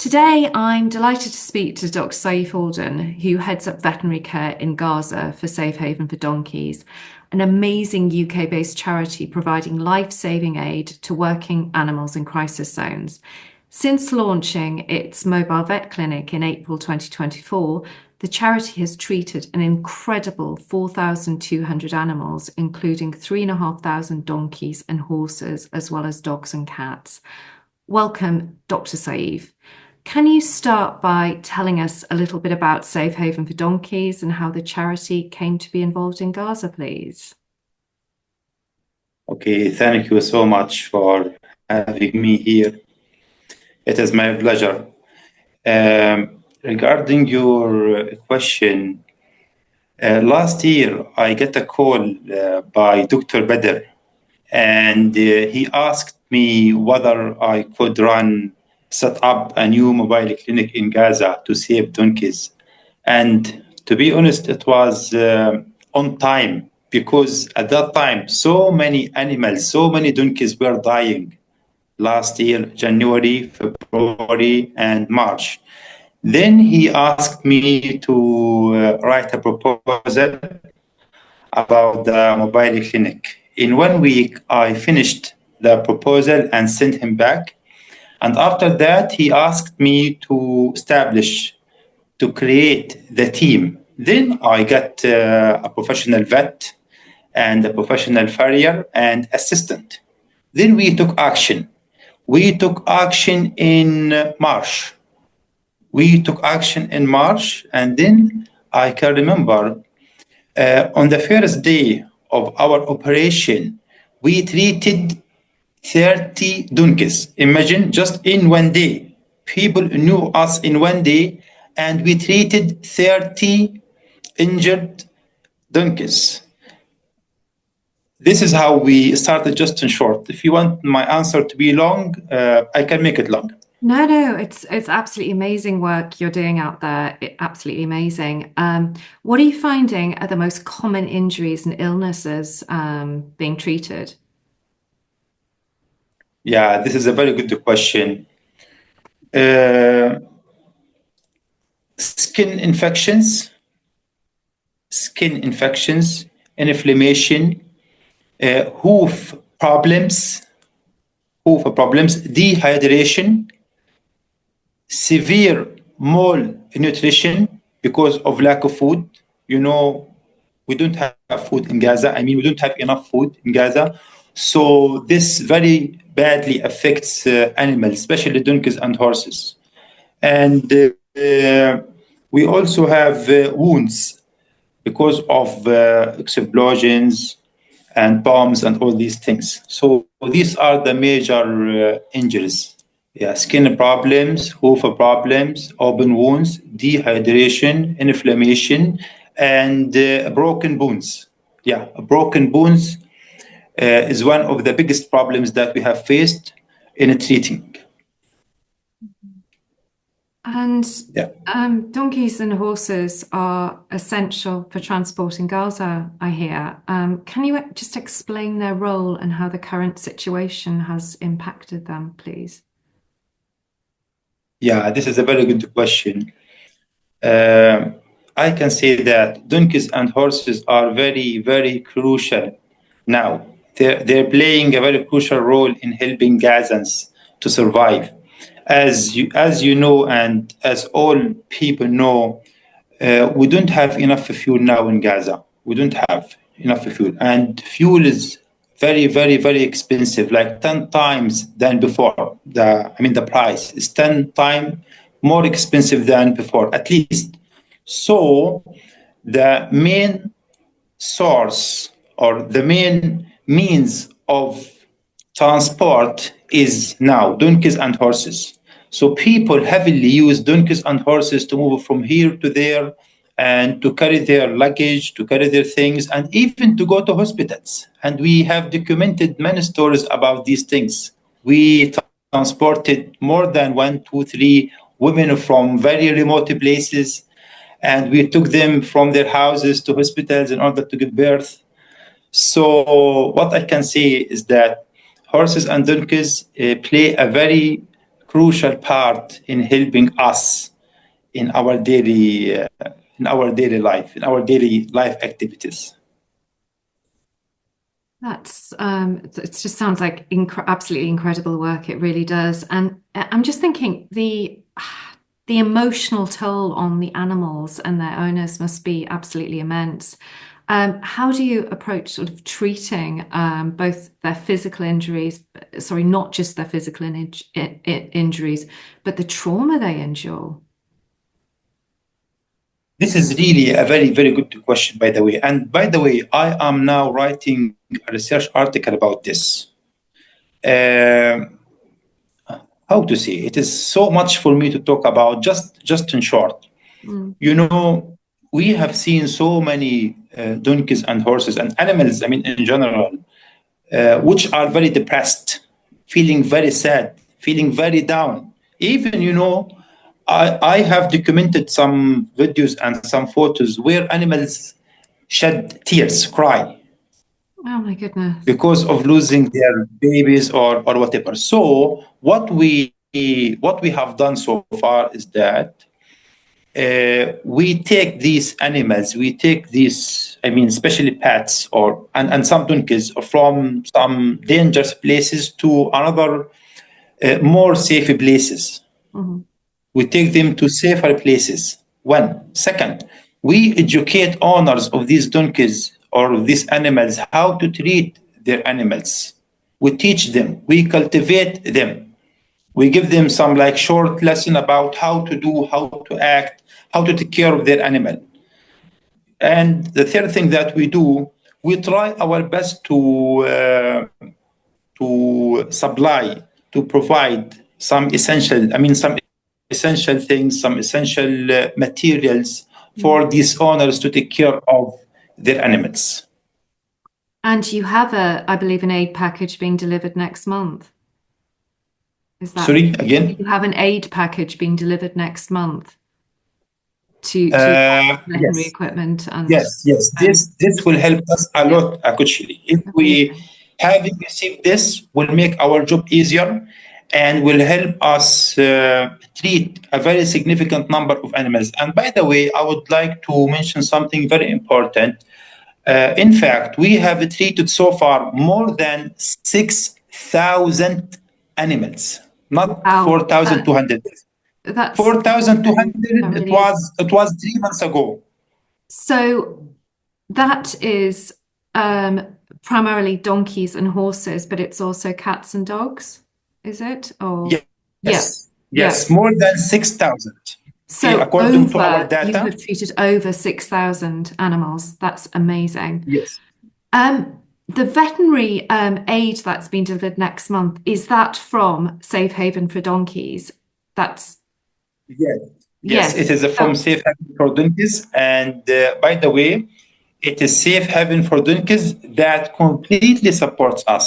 Today, I'm delighted to speak to Dr. Saif Alden, who heads up veterinary care in Gaza for Safe Haven for Donkeys, an amazing UK-based charity providing life-saving aid to working animals in crisis zones. Since launching its mobile vet clinic in April 2024, the charity has treated an incredible 4,200 animals, including 3,500 donkeys and horses, as well as dogs and cats. Welcome, Dr. Saif. Can you start by telling us a little bit about Safe Haven for Donkeys and how the charity came to be involved in Gaza, please? Okay, thank you so much for having me here. It is my pleasure. Regarding your question, last year I got a call by Dr. Badr, and he asked me whether I could set up a new mobile clinic in Gaza to save donkeys. And to be honest, it was on time, because at that time, so many animals, so many donkeys were dying last year, January, February, and March. Then he asked me to write a proposal about the mobile clinic. In 1 week, I finished the proposal and sent him back. And after that, he asked me to create the team. Then I got a professional vet and a professional farrier and assistant. Then we took action. We took action in March. And then I can remember on the first day of our operation, we treated 30 donkeys. Imagine, just in 1 day. People knew us in 1 day, and we treated 30 injured donkeys. This is how we started, just in short. If you want my answer to be long, I can make it long. No, it's absolutely amazing work you're doing out there. Absolutely amazing. What are you finding are the most common injuries and illnesses being treated? Yeah, this is a very good question. Skin infections, inflammation, hoof problems, dehydration, severe malnutrition because of lack of food. We don't have food in Gaza. We don't have enough food in Gaza. So this very badly affects animals, especially donkeys and horses. And we also have wounds because of explosions and bombs and all these things. So these are the major injuries. Yeah, skin problems, hoof problems, open wounds, dehydration, inflammation, and broken bones. Yeah, broken bones is one of the biggest problems that we have faced in treating. And donkeys and horses are essential for transport in Gaza, I hear. Can you just explain their role and how the current situation has impacted them, please? Yeah, this is a very good question. I can say that donkeys and horses are very, very crucial now. They're playing a very crucial role in helping Gazans to survive. As you know, and as all people know, we don't have enough fuel now in Gaza. We don't have enough fuel, and fuel is very, very, very expensive, like 10 times than before. The price is 10 times more expensive than before, at least. So the main source or the main means of transport is now donkeys and horses. So people heavily use donkeys and horses to move from here to there and to carry their luggage, to carry their things, and even to go to hospitals. And we have documented many stories about these things. We transported more than 1, 2, 3 women from very remote places, and we took them from their houses to hospitals in order to give birth. So what I can say is that horses and donkeys play a very crucial part in helping us in our daily life, in our daily life activities. That's it just sounds like absolutely incredible work. It really does. And I'm just thinking the emotional toll on the animals and their owners must be absolutely immense. How do you approach sort of treating both their physical injuries, sorry, not just their physical injuries, but the trauma they endure? This is really a very, very good question, by the way. And by the way, I am now writing a research article about this. How to say? It is so much for me to talk about. Just in short, Mm. you know, we have seen so many donkeys and horses and animals. I mean, in general, which are very depressed, feeling very sad, feeling very down. Even, I have documented some videos and some photos where animals shed tears, cry Oh my goodness. because of losing their babies or whatever. So what we have done so far is that we take these animals, we take these, I mean, especially pets and some donkeys from some dangerous places to another more safe places. Mhm. We take them to safer places. One. Second, we educate owners of these donkeys or of these animals how to treat their animals. We teach them, we cultivate them. We give them some like short lesson about how to do, how to act, how to take care of their animal. And the third thing that we do, we try our best to supply, to provide some essential things, some essential materials Mm. for these owners to take care of their animals. And you have I believe, an aid package being delivered next month. Is that Sorry, again? you have an aid package being delivered next month to veterinary Yes. equipment Yes. and This will help us a yeah, lot, actually. If we amazing. having received this, will make our job easier and will help us treat a very significant number of animals. And by the way, I would like to mention something very important. In fact, we have treated so far more than 6,000 animals, not Wow, 4,200. that's amazing. That 4,200, it really is. was it was 3 months ago. So that is primarily donkeys and horses, but it's also cats and dogs, is it? Or yeah, yeah. Yes, more than 6,000. Okay, So according to our you data. have treated over 6,000 animals. That's amazing. Yes. The veterinary aid that's been delivered next month, is that from Safe Haven for Donkeys? That's Yes. Yes, it yes. is from So, Safe Haven for Donkeys. And by the way, it is Safe Haven for Donkeys that completely supports us.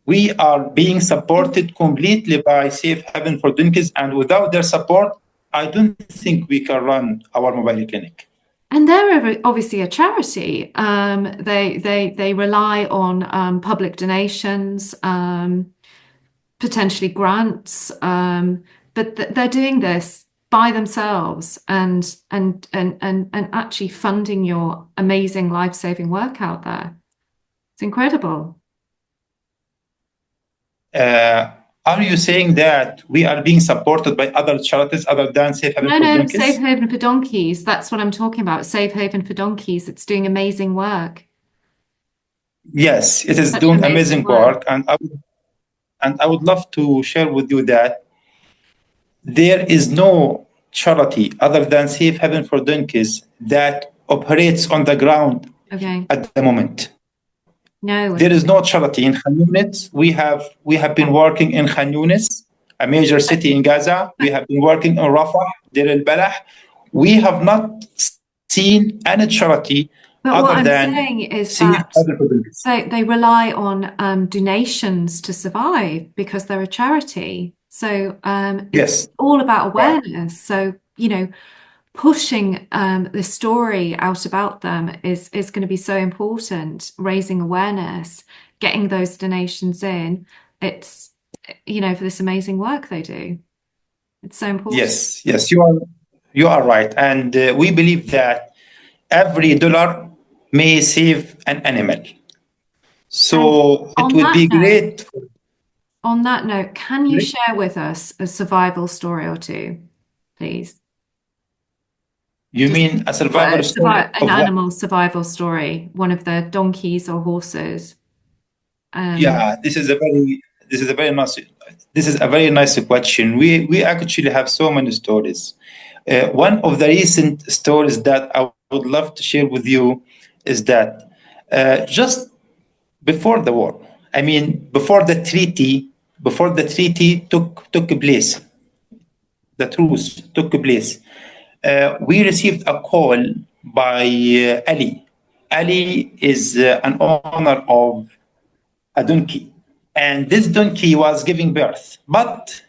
We are being supported completely by Safe Haven for Donkeys. And without their support, I don't think we can run our mobile clinic. and they're obviously a charity. They rely on public donations, potentially grants, but they're doing this by themselves and actually funding your amazing life-saving work out there. It's incredible. Uh, are you saying that we are being supported by other charities other than Safe Haven No, for no, Safe Donkeys? Haven for Donkeys. That's what I'm talking about. Safe Haven for Donkeys. It's doing amazing work. Yes, it is Such doing amazing amazing work. work, and I would love to share with you that there is no charity other than Safe Haven for Donkeys that operates on the ground Okay. at the moment. No, There it's is no charity in Khan Yunis. We have been working in Khan Yunis, a major city in Gaza. We have been working in Rafah, Deir al-Balah. We have not seen any charity but what other I'm than saying is Safe that Haven for Donkeys. they rely on donations to survive because they're a charity. So it's Yes, all about right. awareness. So, pushing the story out about them is going to be so important, raising awareness, getting those donations in. It's, for this amazing work they do. It's so important. Yes, you are right. And we believe that every dollar may save an animal. So it would be great. On that note, can you share with us a survival story or two, please? You mean a survival story an animal survival story, one of the donkeys or horses? Yeah, this is a very nice question. We actually have so many stories. One of the recent stories that I would love to share with you is that just before the war, I mean, before the treaty took place, the truce took place, we received a call by Ali. Ali is an owner of a donkey, and this donkey was giving birth, but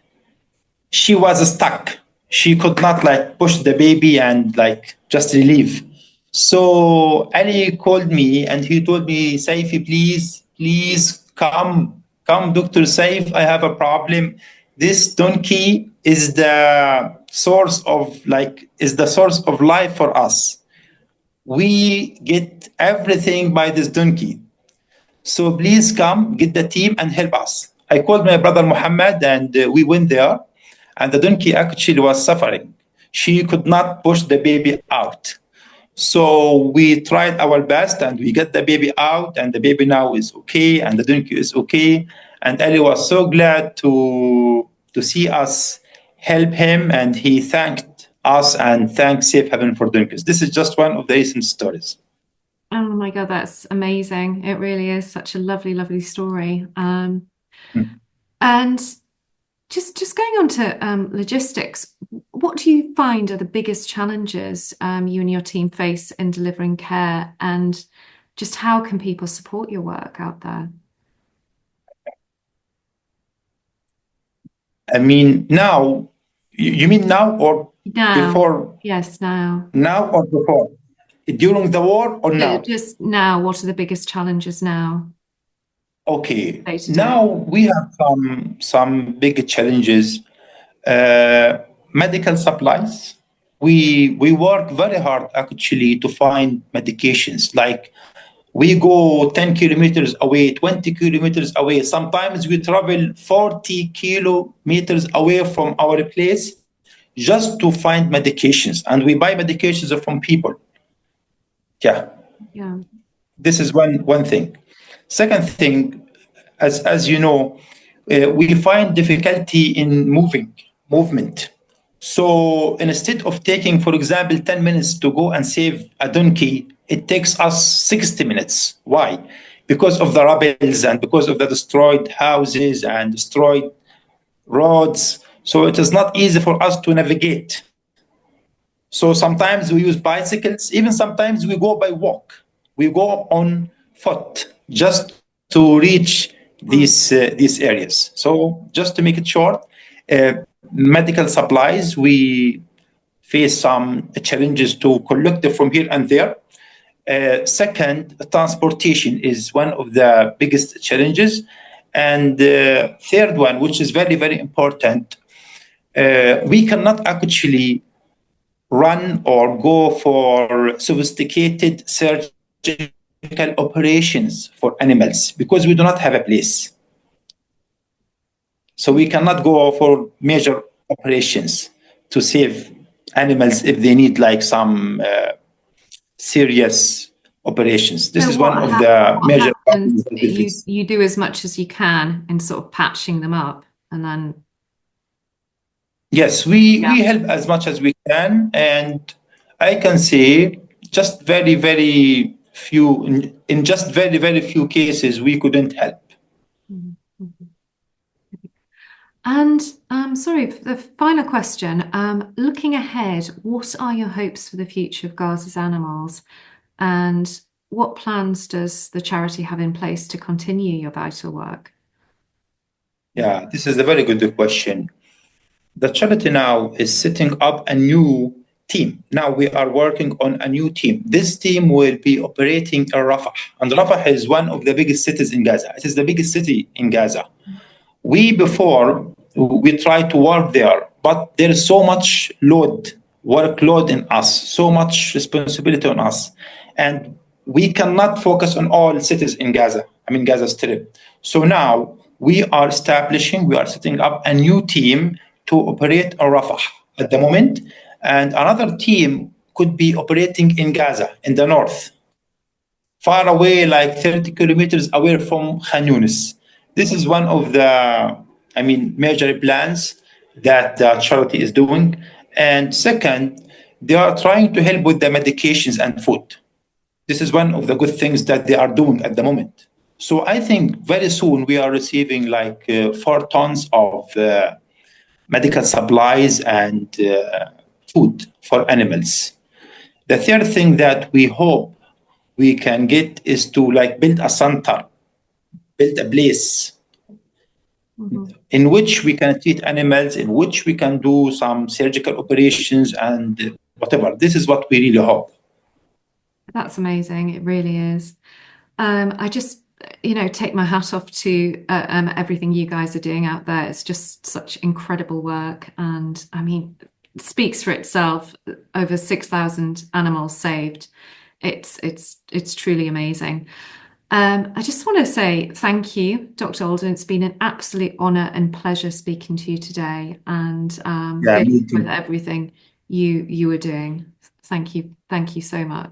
she was stuck. She could not like push the baby and like just relieve. So Ali called me and he told me, Saifi, please come, Dr. Saif, I have a problem. This donkey is the source of life for us. We get everything by this donkey. So please come, get the team and help us. I called my brother Muhammad and we went there. And the donkey actually was suffering. She could not push the baby out. So we tried our best and we got the baby out, and the baby now is okay and the donkey is okay. And Ali was so glad to see us help him, and he thanked us and thanked Safe Haven for donkeys. This is just one of the recent stories. Oh my God, that's amazing. It really is such a lovely, lovely story. And just going on to logistics, what do you find are the biggest challenges you and your team face in delivering care, and just how can people support your work out there? I mean, now, you mean now or before? Yes, now. Now or before? During the war or now? Just now. What are the biggest challenges now? Okay, now we have some big challenges. Medical supplies. We work very hard actually to find medications. Like we go 10 kilometers away, 20 kilometers away. Sometimes we travel 40 kilometers away from our place just to find medications, and we buy medications from people. Yeah. This is one thing. Second thing, as you know, we find difficulty in movement. So instead of taking, for example, 10 minutes to go and save a donkey, it takes us 60 minutes. Why? Because of the rebels and because of the destroyed houses and destroyed roads. So it is not easy for us to navigate. So sometimes we use bicycles, even sometimes we go by walk. We go on foot just to reach these areas. So just to make it short, medical supplies, we face some challenges to collect them from here and there. Second, transportation is one of the biggest challenges. And third one, which is very, very important, we cannot actually run or go for sophisticated surgical operations for animals because we do not have a place. So we cannot go for major operations to save animals if they need like some serious operations. This is one of the major problems. You do as much as you can in sort of patching them up, and then yes, we help as much as we can, and I can say just very, very few in just very, very few cases we couldn't help. And sorry, for the final question, looking ahead, what are your hopes for the future of Gaza's animals, and what plans does the charity have in place to continue your vital work? Yeah, this is a very good question. The charity now is setting up a new team. Now we are working on a new team. This team will be operating in Rafah. And Rafah is one of the biggest cities in Gaza. It is the biggest city in Gaza. We tried to work there, but there is so much workload in us, so much responsibility on us. And we cannot focus on all cities in Gaza, Gaza Strip. So now we are setting up a new team to operate in Rafah at the moment. And another team could be operating in Gaza, in the north, far away, like 30 kilometers away from Khan Yunis. This is one of the, major plans that the charity is doing. And second, they are trying to help with the medications and food. This is one of the good things that they are doing at the moment. So I think very soon we are receiving like 4 tons of medical supplies and food for animals. The third thing that we hope we can get is to like build a center, build a place in which we can treat animals, in which we can do some surgical operations and whatever. This is what we really hope. That's amazing. It really is. I just, take my hat off to everything you guys are doing out there. It's just such incredible work. And it speaks for itself. Over 6,000 animals saved. It's truly amazing. I just want to say thank you, Dr. Alden. It's been an absolute honor and pleasure speaking to you today, and Yeah, me with too. everything you are doing. Thank you so much.